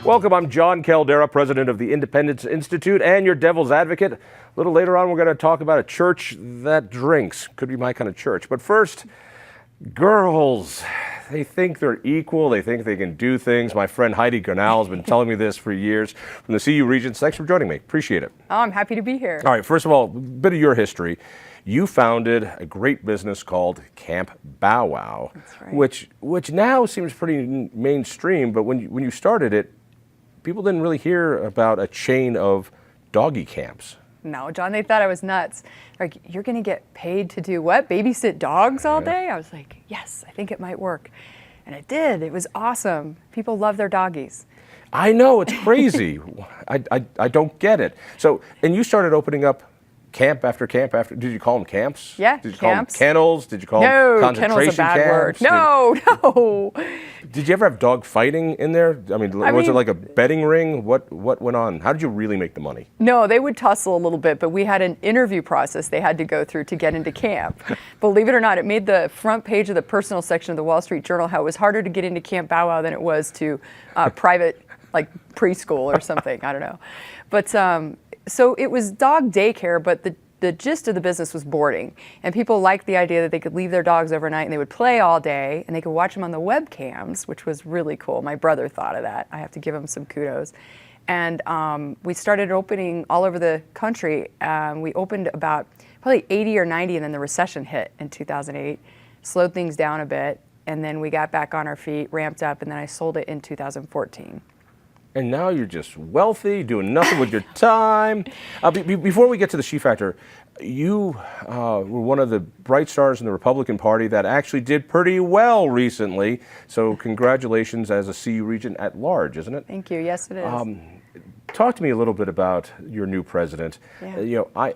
Welcome, I'm Jon Caldara, president of the Independence Institute and your devil's advocate. A little later on, we're going to talk about a church that drinks. Could be my kind of church. But first, girls. They think they're equal. They think they can do things. My friend Heidi Ganahl has been telling me this for years from the CU Regents. Thanks for joining me. Appreciate it. Oh, I'm happy to be here. All right, first of all, a bit of your history. You founded a great business called Camp Bow Wow, That's right. which now seems pretty mainstream, but when you started it, people didn't really hear about a chain of doggy camps. No, John, they thought I was nuts. Like, you're going to get paid to do what? Babysit dogs all day? I was like, yes, I think it might work. And it did. It was awesome. People love their doggies. I know, it's crazy. I don't get it. So, and you started opening up camp after camp after, did you call them camps? Yeah, Did you camps. call them kennels? Did you call them concentration camps? No, kennel's a bad word. camps? No. Did you ever have dog fighting in there? I mean, was it like a betting ring? What went on? How did you really make the money? No, they would tussle a little bit, but we had an interview process they had to go through to get into camp. Believe it or not, it made the front page of the personal section of the Wall Street Journal how it was harder to get into Camp Bow Wow than it was to private, like preschool or something. I don't know. But so it was dog daycare, but the gist of the business was boarding. And people liked the idea that they could leave their dogs overnight and they would play all day and they could watch them on the webcams, which was really cool. My brother thought of that. I have to give him some kudos. And we started opening all over the country. We opened about probably 80 or 90, and then the recession hit in 2008, slowed things down a bit, and then we got back on our feet, ramped up, and then I sold it in 2014. And now you're just wealthy, doing nothing with your time. Before we get to the Shefactor, you were one of the bright stars in the Republican Party that actually did pretty well recently. So congratulations as a CU Regent at large, isn't it? Thank you. Yes, it is. Talk to me a little bit about your new president. Yeah. You know,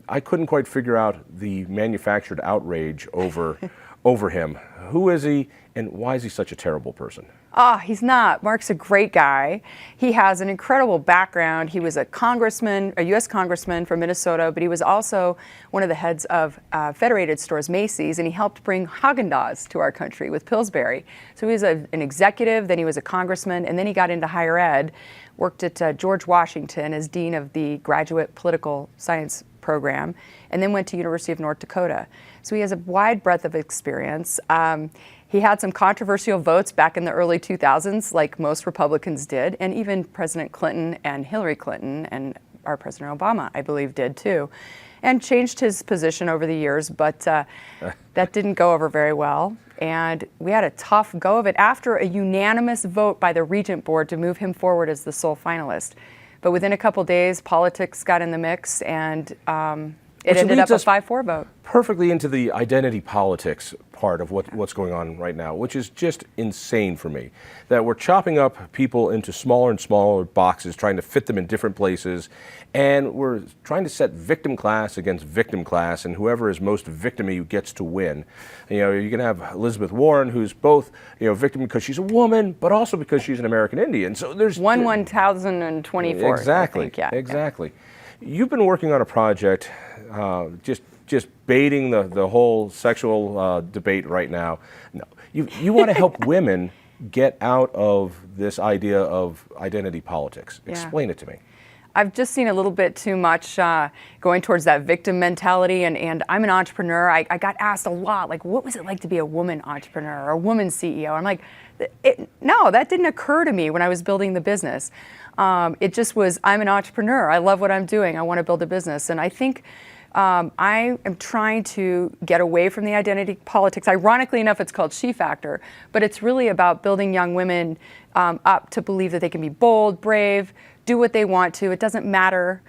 I couldn't quite figure out the manufactured outrage over him. Who is he, and why is he such a terrible person? He's not. Mark's a great guy. He has an incredible background. He was a congressman, a U.S. congressman from Minnesota, but he was also one of the heads of Federated Stores, Macy's, and he helped bring Haagen-Dazs to our country with Pillsbury. So he was an executive, then he was a congressman, and then he got into higher ed, worked at George Washington as dean of the graduate political science program, and then went to University of North Dakota. So he has a wide breadth of experience. He had some controversial votes back in the early 2000s, like most Republicans did, and even President Clinton and Hillary Clinton and our President Obama, I believe, did too, and changed his position over the years, but that didn't go over very well. And we had a tough go of it after a unanimous vote by the Regent Board to move him forward as the sole finalist. But within a couple days, politics got in the mix, and it ended up a 5-4 vote. Perfectly into the identity politics part of what's going on right now, which is just insane for me. That we're chopping up people into smaller and smaller boxes, trying to fit them in different places, and we're trying to set victim class against victim class, and whoever is most victim-y gets to win. You know, you're going to have Elizabeth Warren, who's both, you know, victim because she's a woman, but also because she's an American Indian. So there's 1024. Exactly. I think, yeah. Exactly. You've been working on a project, just baiting the whole sexual debate right now. No, you want to help women get out of this idea of identity politics. Yeah. Explain it to me. I've just seen a little bit too much going towards that victim mentality, and I'm an entrepreneur. I got asked a lot, like, what was it like to be a woman entrepreneur or a woman CEO? I'm like, no, that didn't occur to me when I was building the business. It just was, I'm an entrepreneur. I love what I'm doing. I want to build a business. And I think I am trying to get away from the identity politics. Ironically enough, it's called Shefactor, but it's really about building young women up to believe that they can be bold, brave, do what they want to. It doesn't matter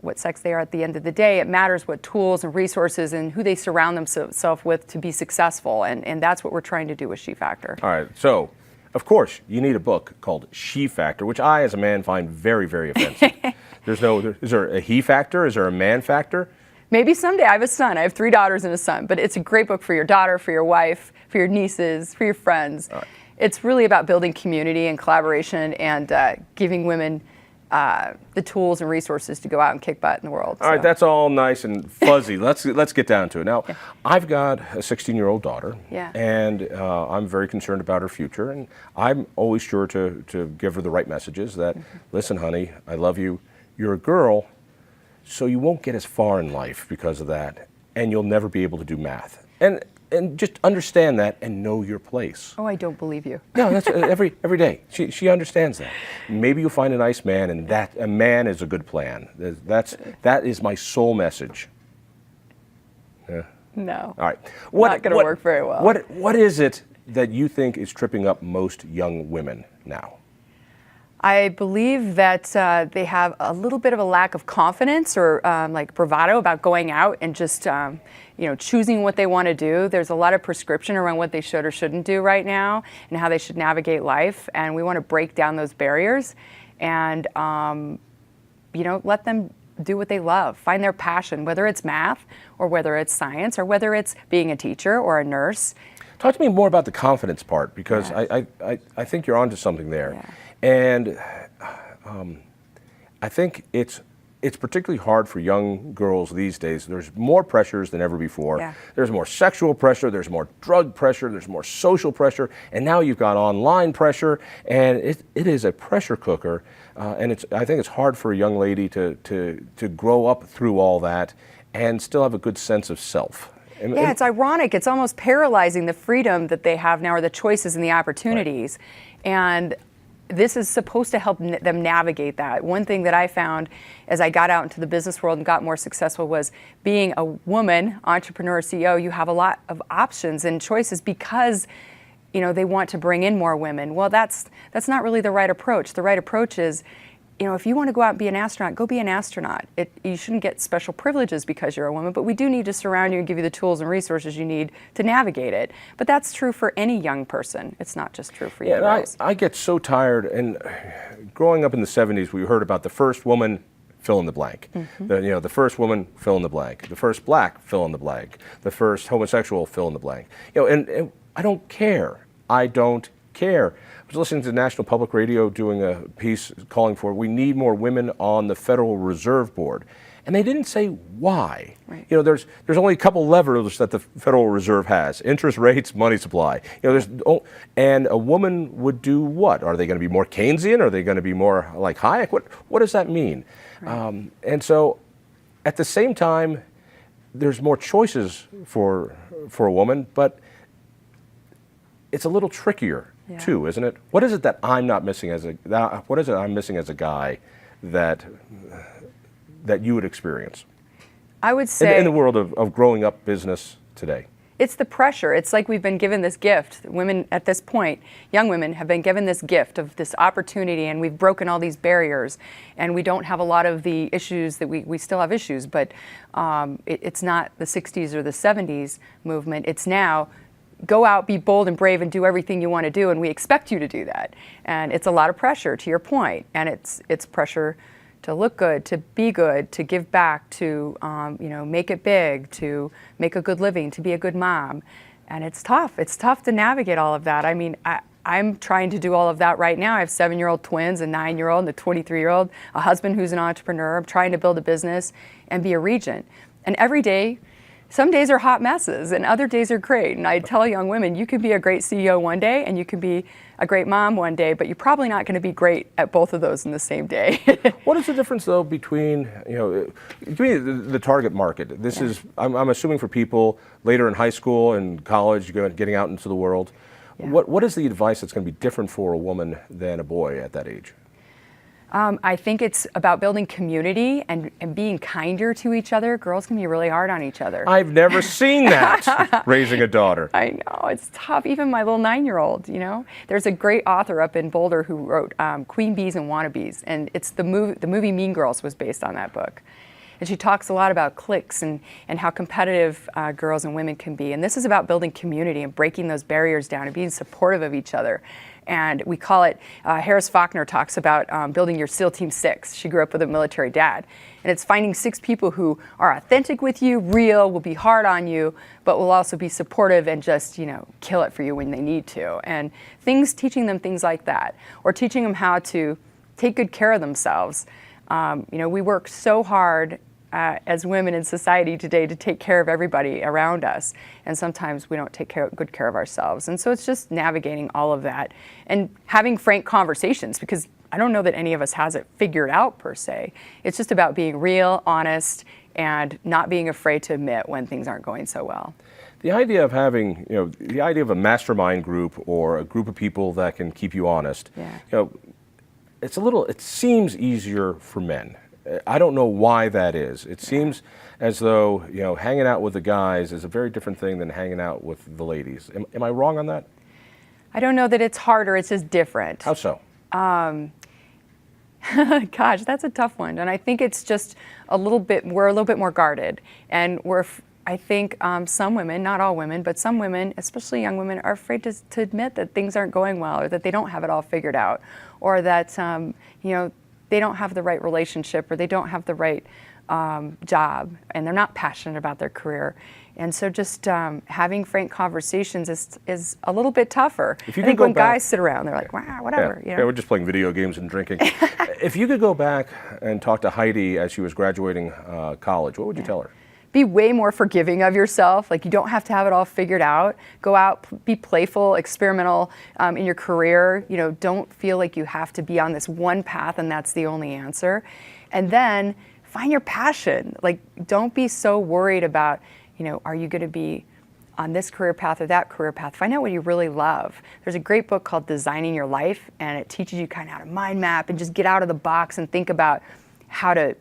what sex they are at the end of the day. It matters what tools and resources and who they surround themselves with to be successful. And that's what we're trying to do with Shefactor. All right. So, of course, you need a book called Shefactor, which I, as a man, find very, very offensive. Is there a he factor? Is there a man factor? Maybe someday. I have a son. I have 3 daughters and a son. But it's a great book for your daughter, for your wife, for your nieces, for your friends. It's really about building community and collaboration and giving women the tools and resources to go out and kick butt in the world. All right, that's all nice and fuzzy. let's get down to it. Now, I've got a 16-year-old daughter, and I'm very concerned about her future, and I'm always sure to give her the right messages that, listen, honey, I love you. You're a girl, so you won't get as far in life because of that, and you'll never be able to do math. And just understand that and know your place. Oh, I don't believe you. No, that's every day. She understands that. Maybe you'll find a nice man, and that a man is a good plan. That is my sole message. Yeah. No. All right. Not going to work very well. What is it that you think is tripping up most young women now? I believe that they have a little bit of a lack of confidence or like bravado about going out and just choosing what they want to do. There's a lot of prescription around what they should or shouldn't do right now and how they should navigate life. And we want to break down those barriers and let them do what they love, find their passion, whether it's math or whether it's science or whether it's being a teacher or a nurse. Talk to me more about the confidence part, because I think you're onto something there. Yeah. And I think it's particularly hard for young girls these days. There's more pressures than ever before. Yeah. There's more sexual pressure, there's more drug pressure, there's more social pressure, and now you've got online pressure, and it is a pressure cooker. And I think it's hard for a young lady to grow up through all that and still have a good sense of self. Yeah, it's ironic. It's almost paralyzing the freedom that they have now, or the choices and the opportunities. Right. And this is supposed to help them navigate that. One thing that I found as I got out into the business world and got more successful was being a woman, entrepreneur, CEO, you have a lot of options and choices because they want to bring in more women. Well, that's not really the right approach. The right approach is, if you want to go out and be an astronaut, go be an astronaut. You shouldn't get special privileges because you're a woman, but we do need to surround you and give you the tools and resources you need to navigate it. But that's true for any young person. It's not just true for young girls. I get so tired. And growing up in the 70s, we heard about the first woman, fill in the blank. Mm-hmm. The first woman, fill in the blank. The first black, fill in the blank. The first homosexual, fill in the blank. And I don't care. I don't care. I was listening to National Public Radio doing a piece calling for, we need more women on the Federal Reserve Board. And they didn't say why. Right. There's only a couple levers that the Federal Reserve has: interest rates, money supply. And a woman would do what? Are they going to be more Keynesian? Are they going to be more like Hayek? What does that mean? Right. And so, at the same time, there's more choices for a woman, but it's a little trickier too, isn't it? What is it that I'm not missing what is it I'm missing as a guy that you would experience? I would say in the world of growing up business today. It's the pressure. It's like we've been given this gift. Women at this point, young women, have been given this gift of this opportunity, and we've broken all these barriers, and we don't have a lot of the issues that we still have issues, but it's not the 60s or the 70s movement. It's now, go out, be bold and brave, and do everything you want to do, and we expect you to do that. And it's a lot of pressure, to your point, and it's pressure to look good, to be good, to give back, to make it big, to make a good living, to be a good mom. And it's tough. It's tough to navigate all of that. I mean, I'm trying to do all of that right now. I have 7-year-old twins, a 9-year-old, and a 23-year-old, a husband who's an entrepreneur. I'm trying to build a business and be a regent. And every day, some days are hot messes and other days are great. And I tell young women, you can be a great CEO one day and you can be a great mom one day, but you're probably not going to be great at both of those in the same day. What is the difference, though, between, give me the target market. This is, I'm assuming, for people later in high school and college, getting out into the world. Yeah. What is the advice that's going to be different for a woman than a boy at that age? I think it's about building community and being kinder to each other. Girls can be really hard on each other. I've never seen that, raising a daughter. I know, it's tough. Even my little 9-year-old, There's a great author up in Boulder who wrote Queen Bees and Wannabes, and it's the movie Mean Girls was based on that book. And she talks a lot about cliques and how competitive girls and women can be. And this is about building community and breaking those barriers down and being supportive of each other. And we call it, Harris Faulkner talks about building your SEAL Team 6. She grew up with a military dad. And it's finding 6 people who are authentic with you, real, will be hard on you, but will also be supportive and just, kill it for you when they need to. And teaching them things like that. Or teaching them how to take good care of themselves. We work so hard as women in society today to take care of everybody around us, and sometimes we don't take good care of ourselves. And so it's just navigating all of that and having frank conversations, because I don't know that any of us has it figured out per se. It's just about being real, honest, and not being afraid to admit when things aren't going so well. The idea of having, the idea of a mastermind group or a group of people that can keep you honest, it seems easier for men. I don't know why that is. It seems as though, hanging out with the guys is a very different thing than hanging out with the ladies. Am I wrong on that? I don't know that it's harder, it's just different. How so? Gosh, that's a tough one. And I think it's just we're a little bit more guarded. And I think some women, not all women, but some women, especially young women, are afraid to admit that things aren't going well, or that they don't have it all figured out, or that, they don't have the right relationship, or they don't have the right job, and they're not passionate about their career. And so just having frank conversations is a little bit tougher. I think when guys sit around, they're like, wow, whatever. Yeah, we're just playing video games and drinking. If you could go back and talk to Heidi as she was graduating college, what would you tell her? Be way more forgiving of yourself. Like, you don't have to have it all figured out. Go out, be playful, experimental in your career. Don't feel like you have to be on this one path and that's the only answer. And then find your passion. Like, don't be so worried about, are you going to be on this career path or that career path? Find out what you really love. There's a great book called Designing Your Life, and it teaches you kind of how to mind map and just get out of the box and think about how to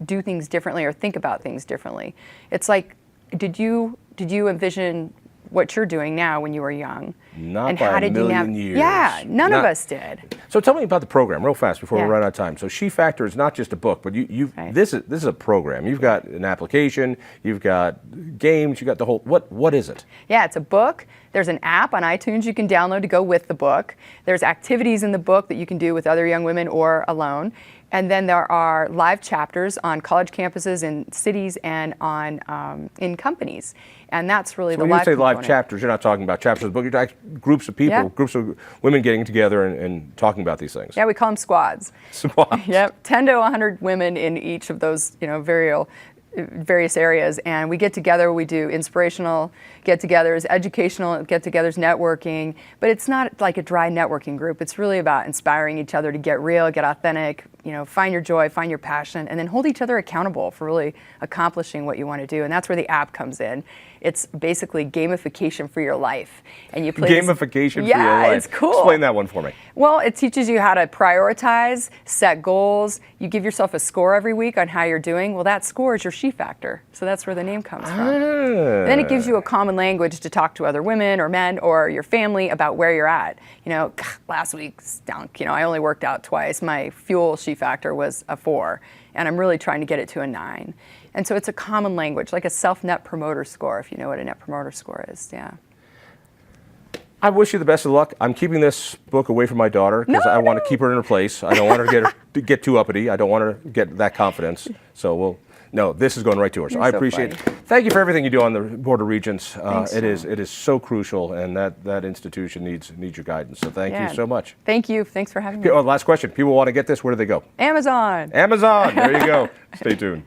do things differently or think about things differently. It's like, did you envision what you're doing now when you were young? Not and by how a did million you years. Yeah, none of us did. So tell me about the program real fast before we Yeah. run out of time. So Shefactor is not just a book, but this is a program. You've got an application, you've got games, you've got the whole, what is it? Yeah, it's a book. There's an app on iTunes you can download to go with the book. There's activities in the book that you can do with other young women or alone. And then there are live chapters on college campuses in cities and on in companies. And that's really the live When you say live component. chapters, you're not talking about chapters of the book, you're talking groups of people, groups of women getting together and talking about these things. Yeah, we call them squads. Squads. Yep, 10 to 100 women in each of those, various areas, and we get together. We do inspirational get-togethers, educational get-togethers, networking, but it's not like a dry networking group. It's really about inspiring each other to get real, get authentic, find your joy, find your passion, and then hold each other accountable for really accomplishing what you want to do. And that's where the app comes in. It's basically gamification for your life. And you play Gamification for your life. Yeah, it's cool. Explain that one for me. Well, it teaches you how to prioritize, set goals. You give yourself a score every week on how you're doing. Well, that score is your Shefactor. So that's where the name comes from. Then it gives you a common language to talk to other women or men or your family about where you're at. Last week stunk. I only worked out twice. My fuel Shefactor was a 4, and I'm really trying to get it to a 9. And so it's a common language, like a self-net promoter score, if you know what a net promoter score is. Yeah. I wish you the best of luck. I'm keeping this book away from my daughter because I want to keep her in her place. I don't want her to get too uppity. I don't want her to get that confidence. So this is going right to her. So I appreciate it. Thank you for everything you do on the Board of Regents. It is so crucial, and that institution needs your guidance. So thank you so much. Thank you. Thanks for having me. Oh, last question. People want to get this. Where do they go? Amazon. Amazon. There you go. Stay tuned.